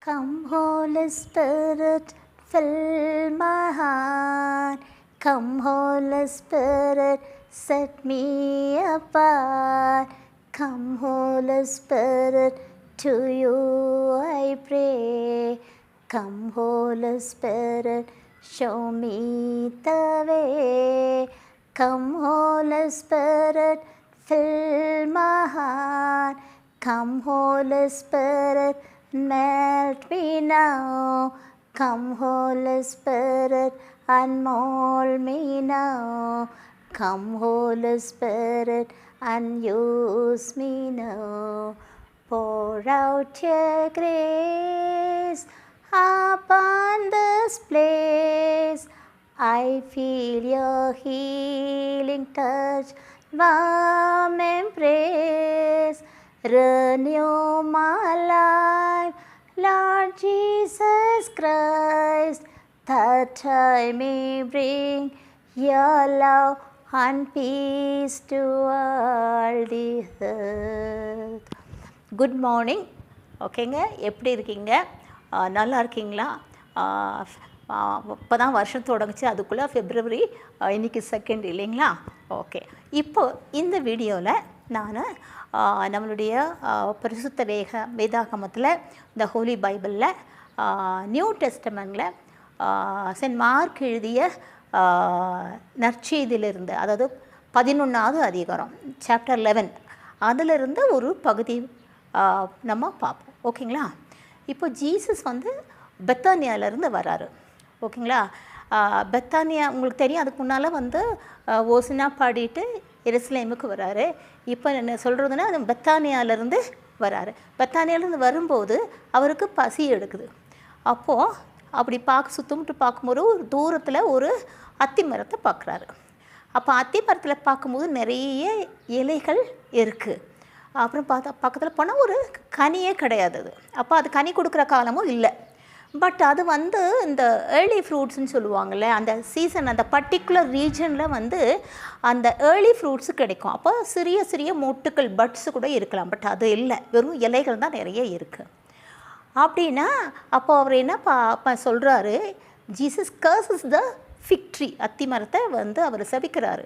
Come Holy Spirit, fill my heart. Come Holy Spirit, set me apart. Come Holy Spirit, to you I pray. Come Holy Spirit, show me the way. Come Holy Spirit, fill my heart. Come Holy Spirit, melt me now. Come Holy Spirit, and mold me now. Come Holy Spirit, and use me now. Pour out your grace upon this place. I feel your healing touch, warm embrace. Renew my life, Lord Jesus Christ, that I may bring your love and peace to all the earth. Good morning. ஓகேங்க, எப்படி இருக்கீங்க? நல்லா இருக்கீங்களா? இப்போ தான் வருஷம் தொடங்குச்சு, அதுக்குள்ளே February, இன்றைக்கி 2 இல்லைங்களா? ஓகே, இப்போ இந்த வீடியோவில் நான் நம்மளுடைய பரிசுத்த வேதாகமத்தில், இந்த ஹோலி பைபிளில், நியூ டெஸ்டமெண்டில் சென்ட் மார்க் எழுதிய நற்செய்தியிலிருந்து, அதாவது 11வது அதிகாரம், சாப்டர் 11, அதிலிருந்து ஒரு பகுதி நம்ம பார்ப்போம். ஓகேங்களா? இப்போ ஜீசஸ் பெத்தானியாவிலேருந்து வராரு. ஓகேங்களா? பெத்தானியா உங்களுக்கு தெரியும், அதுக்கு முன்னால் ஓசினா பாடிட்டு எருசலேமுக்கு வராரு. இப்போ என்ன சொல்கிறதுனா, அது பெத்தானியாவிலேருந்து வராரு. பெத்தானியாவிலேருந்து வரும்போது அவருக்கு பசி எடுக்குது. அப்போது அப்படி சுத்தமிட்டு பார்க்கும்போது ஒரு தூரத்தில் ஒரு அத்தி மரத்தை பார்க்குறாரு. அப்போ அத்தி மரத்தில் பார்க்கும்போது நிறைய இலைகள் இருக்குது. அப்புறம் பக்கத்தில் போனால் ஒரு கனியே கிடையாது. அது அப்போ அது கனி கொடுக்குற காலமும் இல்லை. பட் அது இந்த ஏர்லி ஃப்ரூட்ஸ்ன்னு சொல்லுவாங்கள்ல, அந்த சீசன், அந்த பர்டிகுலர் ரீஜனில் அந்த ஏர்லி ஃப்ரூட்ஸு கிடைக்கும். அப்போ சிறிய சிறிய மொட்டுக்கள், பட்ஸு கூட இருக்கலாம். பட் அது இல்லை, வெறும் இலைகள் தான் நிறைய இருக்குது. அப்படின்னா அப்போ அவர் என்ன சொல்கிறாரு, ஜீசஸ் கர்சஸ் த ஃபிக் ட்ரீ, அத்தி மரத்தை அவர் சபிக்கிறாரு.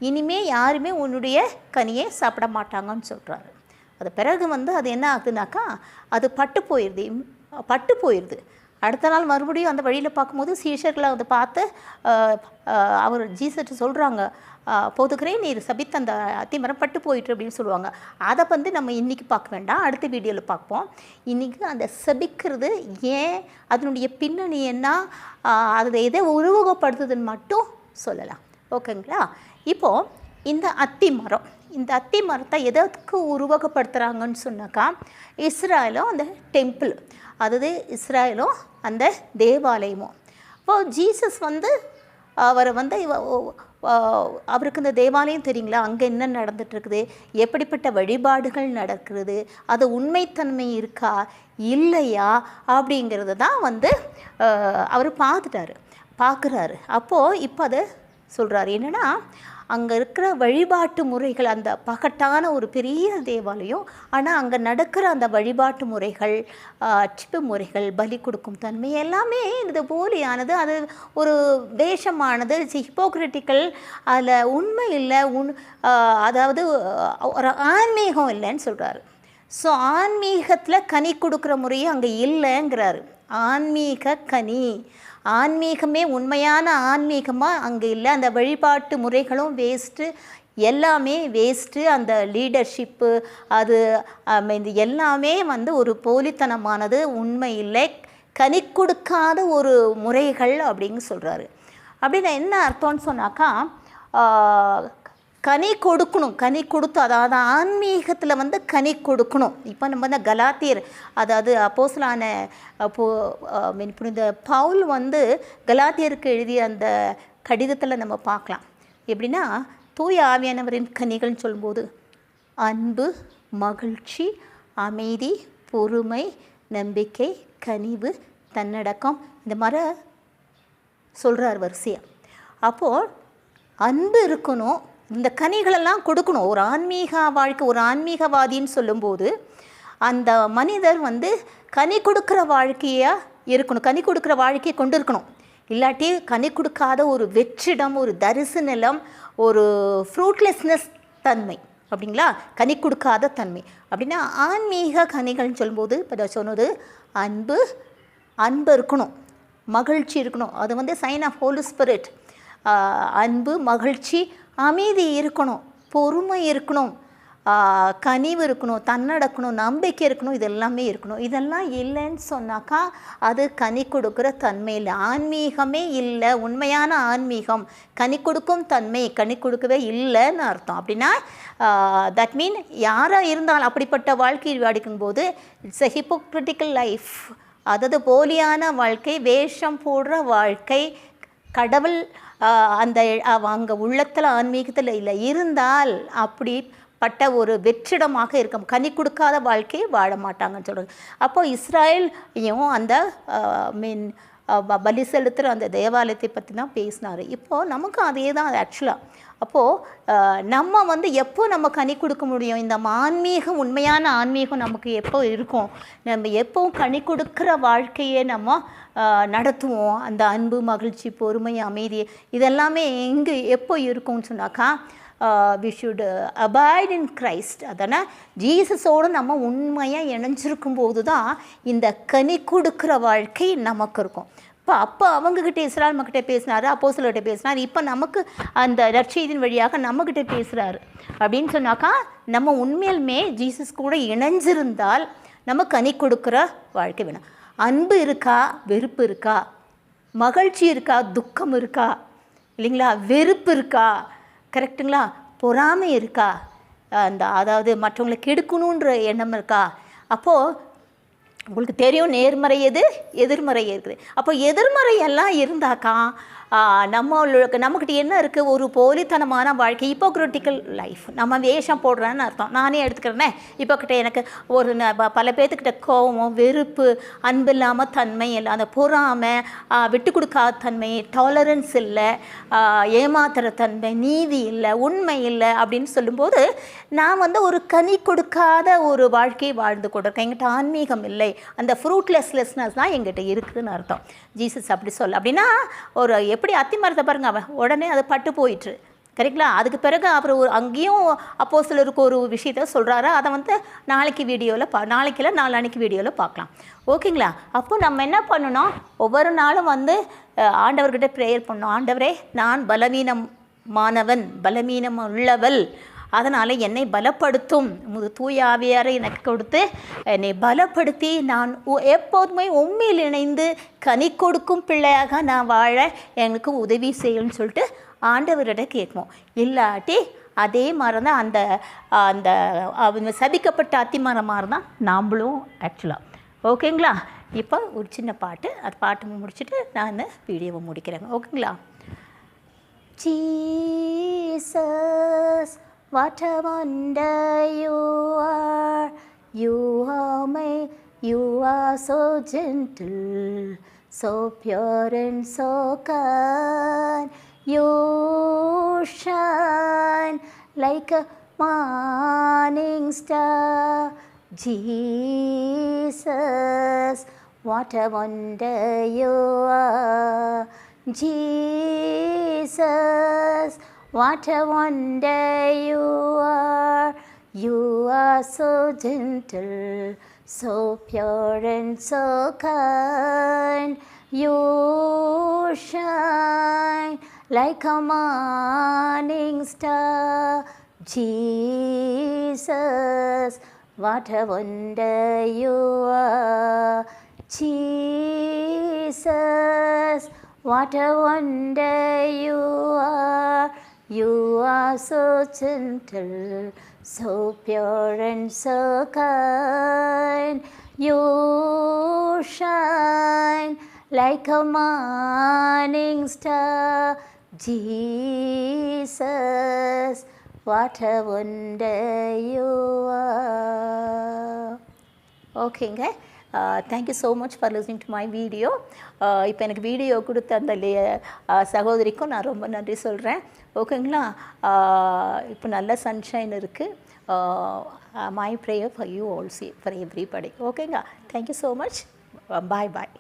இனிமேல் யாருமே உன்னுடைய கனியை சாப்பிட மாட்டாங்கன்னு சொல்கிறாரு. அது பிறகு அது என்ன ஆகுதுனாக்கா, அது பட்டு போயிடுது. அடுத்த நாள் மறுபடியும் அந்த வழியில் பார்க்கும்போது சீஷர்களை பார்த்து அவர் ஜீசஸ் சொல்கிறாங்க, போதுக்கிறேன், நீர் சபித்த அந்த அத்திமரம் பட்டு போயிட்டு அப்படின்னு சொல்லுவாங்க. அதை நம்ம இன்றைக்கி பார்க்க வேண்டாம், அடுத்த வீடியோவில் பார்ப்போம். இன்றைக்கி அந்த சபிக்கிறது ஏன், அதனுடைய பின்னணி என்ன, அதை எதை உருவகப்படுத்துதுன்னு மட்டும் சொல்லலாம். ஓகேங்களா? இப்போது இந்த அத்தி மரத்தை எதற்கு உருவகப்படுத்துகிறாங்கன்னு சொன்னாக்கா, இஸ்ராயலும் அந்த டெம்பிள், அதாவது இஸ்ராயலும் அந்த தேவாலயமும். இப்போது ஜீசஸ் அவரை அவருக்கு இந்த தேவாலயம் தெரியுங்களா, அங்கே என்ன நடந்துகிட்ருக்குது, எப்படிப்பட்ட வழிபாடுகள் நடக்கிறது, அது உண்மைத்தன்மை இருக்கா இல்லையா அப்படிங்கிறது தான் அவர் பார்க்குறாரு. அப்போது இப்போ அதை சொல்கிறாரு. என்னென்னா, அங்கே இருக்கிற வழிபாட்டு முறைகள், அந்த பகட்டான ஒரு பெரிய தேவாலயம், ஆனால் அங்கே நடக்கிற அந்த வழிபாட்டு முறைகள், சிப்பு முறைகள், பலி கொடுக்கும் தன்மை எல்லாமே இது போலியானது, அது ஒரு வேஷமானது, ஹிப்போக்ரிட்டிக்கல், அதில் உண்மை இல்லை, அதாவது ஒரு ஆன்மீகம் இல்லைன்னு சொல்கிறாரு. ஸோ ஆன்மீகத்தில் கனி கொடுக்குற முறையும் அங்கே இல்லைங்கிறாரு. ஆன்மீக கனி, ஆன்மீகமே உண்மையான ஆன்மீகமாக அங்கே இல்லை. அந்த வழிபாட்டு முறைகளும் வேஸ்ட்டு, எல்லாமே வேஸ்ட்டு. அந்த லீடர்ஷிப்பு, அது இது எல்லாமே ஒரு போலித்தனமானது, உண்மை இல்லை, கனி கொடுக்காத ஒரு முறைகள் அப்படின்னு சொல்கிறாரு. அப்படின்னா என்ன அர்த்தம்னு சொன்னாக்கா, கனி கொடுத்து, அதாவது ஆன்மீகத்தில் கனி கொடுக்கணும். இப்போ நம்ம கலாத்தியர், அதாவது அப்போஸ்தலனான புனித பவுல் கலாத்தியருக்கு எழுதிய அந்த கடிதத்தில் நம்ம பார்க்கலாம். எப்படின்னா, தூய ஆவியானவரின் கனிகள்னு சொல்லும்போது அன்பு, மகிழ்ச்சி, அமைதி, பொறுமை, நம்பிக்கை, கனிவு, தன்னடக்கம், இந்த மாதிரி சொல்கிறார் வரிசையாக. அப்போது அன்பு இருக்கணும், இந்த கனிகளெல்லாம் கொடுக்கணும். ஒரு ஆன்மீக வாழ்க்கை, ஒரு ஆன்மீகவாதின்னு சொல்லும்போது அந்த மனிதர் வந்து கனி கொடுக்குற வாழ்க்கையாக இருக்கணும், கனி கொடுக்குற வாழ்க்கையை கொண்டு இருக்கணும். இல்லாட்டி கனி கொடுக்காத ஒரு வெற்றிடம், ஒரு தரிசு நிலம், ஒரு ஃப்ரூட்லெஸ்னஸ் தன்மை அப்படிங்களா, கனி கொடுக்காத தன்மை. அப்படின்னா ஆன்மீக கனிகள்னு சொல்லும்போது இப்போ சொன்னது அன்பு, அன்பு இருக்கணும், மகிழ்ச்சி இருக்கணும். அது வந்து சைன் ஆஃப் ஹோலி ஸ்பிரிட். அன்பு, மகிழ்ச்சி, அமைதி இருக்கணும், பொறுமை இருக்கணும், கனிவு இருக்கணும், தன்னடக்கணும், நம்பிக்கை இருக்கணும், இதெல்லாமே இருக்கணும். இதெல்லாம் இல்லைன்னு சொன்னாக்கா அது கனி கொடுக்குற தன்மை இல்லை, ஆன்மீகமே இல்லை. உண்மையான ஆன்மீகம் கனி கொடுக்கும் தன்மை கனி கொடுக்கவே இல்லைன்னு அர்த்தம். அப்படின்னா தட் மீன் யாராக இருந்தாலும் அப்படிப்பட்ட வாழ்க்கை வாடிக்கும்போது இட்ஸ் எ ஹிப்போக்ரிட்டிக்கல் லைஃப். அதாவது போலியான வாழ்க்கை, வேஷம் போடுற வாழ்க்கை. கடவுள் அந்த அங்கே உள்ளத்தில் ஆன்மீகத்தில் இல்லை இருந்தால் அப்படிப்பட்ட ஒரு வெற்றிடமாக இருக்கும், கனி கொடுக்காத வாழ்க்கையை வாழ மாட்டாங்கன்னு சொல்கிறது. அப்போது இஸ்ராயேலையும் அந்த மீன் பலி செலுத்துகிற அந்த தேவாலயத்தை பற்றி தான் பேசினார். இப்போது நமக்கு அதே தான் ஆக்சுவலாக. அப்போது நம்ம வந்து எப்போ நம்ம கனி கொடுக்க முடியும், இந்த ஆன்மீகம், உண்மையான ஆன்மீகம் நமக்கு எப்போ இருக்கும், நம்ம எப்போவும் கனி கொடுக்குற வாழ்க்கையை நம்ம நடத்துவோம். அந்த அன்பு, மகிழ்ச்சி, பொறுமை, அமைதி இதெல்லாமே எங்கே எப்போ இருக்கும்னு சொன்னாக்கா we should abide in Christ. அதனால் ஜீசஸோடு நம்ம உண்மையாக இணைஞ்சிருக்கும் போது தான் இந்த கனி கொடுக்குற வாழ்க்கை நமக்கு இருக்கும். அப்போ அவங்கக்கிட்ட இஸ்ராயேல் மக்கள்கிட்ட பேசினார், அப்போஸ்தலர்கிட்ட பேசினார். இப்போ நமக்கு அந்த நற்செய்தியின் வழியாக நம்மக்கிட்ட பேசுகிறாரு. அப்படின்னு சொன்னாக்கா நம்ம உண்மையிலுமே ஜீசஸ் கூட இணைஞ்சிருந்தால் நம்ம கனி கொடுக்குற வாழ்க்கை வேணும். அன்பு இருக்கா, வெறுப்பு இருக்கா, மகிழ்ச்சி இருக்கா, துக்கம் இருக்கா, இல்லைங்களா, வெறுப்பு இருக்கா, கரெக்டுங்களா, பொறாமை இருக்கா, அதாவது மற்றவங்களை கெடுக்கணுன்ற எண்ணம் இருக்கா. அப்போது உங்களுக்கு தெரியும் நேர்மறை எது, எதிர்மறை இருக்குது. அப்போ எதிர்மறையெல்லாம் இருந்தாக்கா நம்மக்கிட்ட என்ன இருக்குது, ஒரு போலித்தனமான வாழ்க்கை, ஹிப்போக்ரிட்டிக்கல் லைஃப். நம்ம வேஷம் போடுறேன்னு அர்த்தம். நானே எடுத்துக்கிறேனே, இப்போக்கிட்ட எனக்கு ஒரு பல பேர்த்துக்கிட்ட கோபம், வெறுப்பு, அன்பு இல்லாமல் தன்மை இல்லை, அந்த பொறாமை, விட்டு கொடுக்காத தன்மை, டாலரன்ஸ் இல்லை, ஏமாத்துற தன்மை, நீதி இல்லை, உண்மை இல்லை அப்படின்னு சொல்லும்போது நான் வந்து ஒரு கனி கொடுக்காத ஒரு வாழ்க்கையை வாழ்ந்து கொடுக்குறேன். எங்கிட்ட ஆன்மீகம் இல்லை, அந்த ஃப்ரூட்லெஸ்னஸ் தான் எங்கிட்ட இருக்குதுன்னு அர்த்தம். ஜீசஸ் அப்படி சொல்ல. அப்படின்னா ஒரு எப்படி அத்தி மரத்தை பாருங்க, அவன் உடனே அது பட்டு போயிட்டு, கரெக்டுங்களா. அதுக்கு பிறகு அப்புறம் அங்கேயும் அப்போஸ்தலருக்கு ஒரு விஷயத்த சொல்கிறாரு. அதை வந்து நாளைக்கு வீடியோவில் நாளைக்கு நாளான்னைக்கு வீடியோவில் பார்க்கலாம், ஓகேங்களா. அப்போ நம்ம என்ன பண்ணணும், ஒவ்வொரு நாளும் வந்து ஆண்டவர்கிட்ட ப்ரேயர் பண்ணணும். ஆண்டவரே, நான் பலவீனமானவன், பலவீனம் உள்ளவள், அதனால் என்னை பலப்படுத்தும், தூய ஆவியாரை எனக்கு கொடுத்து என்னை பலப்படுத்தி நான் எப்போதுமே உண்மையில் இணைந்து கனி கொடுக்கும் பிள்ளையாக நான் வாழ எனக்கு உதவி செய்யணும்னு சொல்லிட்டு ஆண்டவரிடம் கேட்கணும். இல்லாட்டி அதே மாதிரி தான் அந்த அந்த சபிக்கப்பட்ட அத்திமரம் மாதிரி தான் நாம்ளும் ஆக்சுவலாக, ஓகேங்களா. இப்போ ஒரு சின்ன பாட்டு, அது பாட்டு முடிச்சுட்டு நான் இந்த வீடியோவை முடிக்கிறேங்க, ஓகேங்களா. Jesus, what a wonder you are, you are so gentle, so pure and so kind, you shine like a morning star. Jesus, what a wonder you are, Jesus, what a wonder you are. You are so gentle, so pure and so kind. You shine like a morning star. Jesus, what a wonder you are. Jesus, what a wonder you are. You are so gentle, so pure and so kind. You shine like a morning star. Jesus, what a wonder you are. ஓகேங்க, thank you so much for listening to my video. இப்போ எனக்கு video கொடுத்த அந்த சகோதரிக்கும் நான் ரொம்ப நன்றி சொல்கிறேன். ஓகேங்களா? இப்போ நல்ல சன்ஷைன் இருக்குது. My prayer for you also, for everybody. Okay, thank you so much. Bye bye.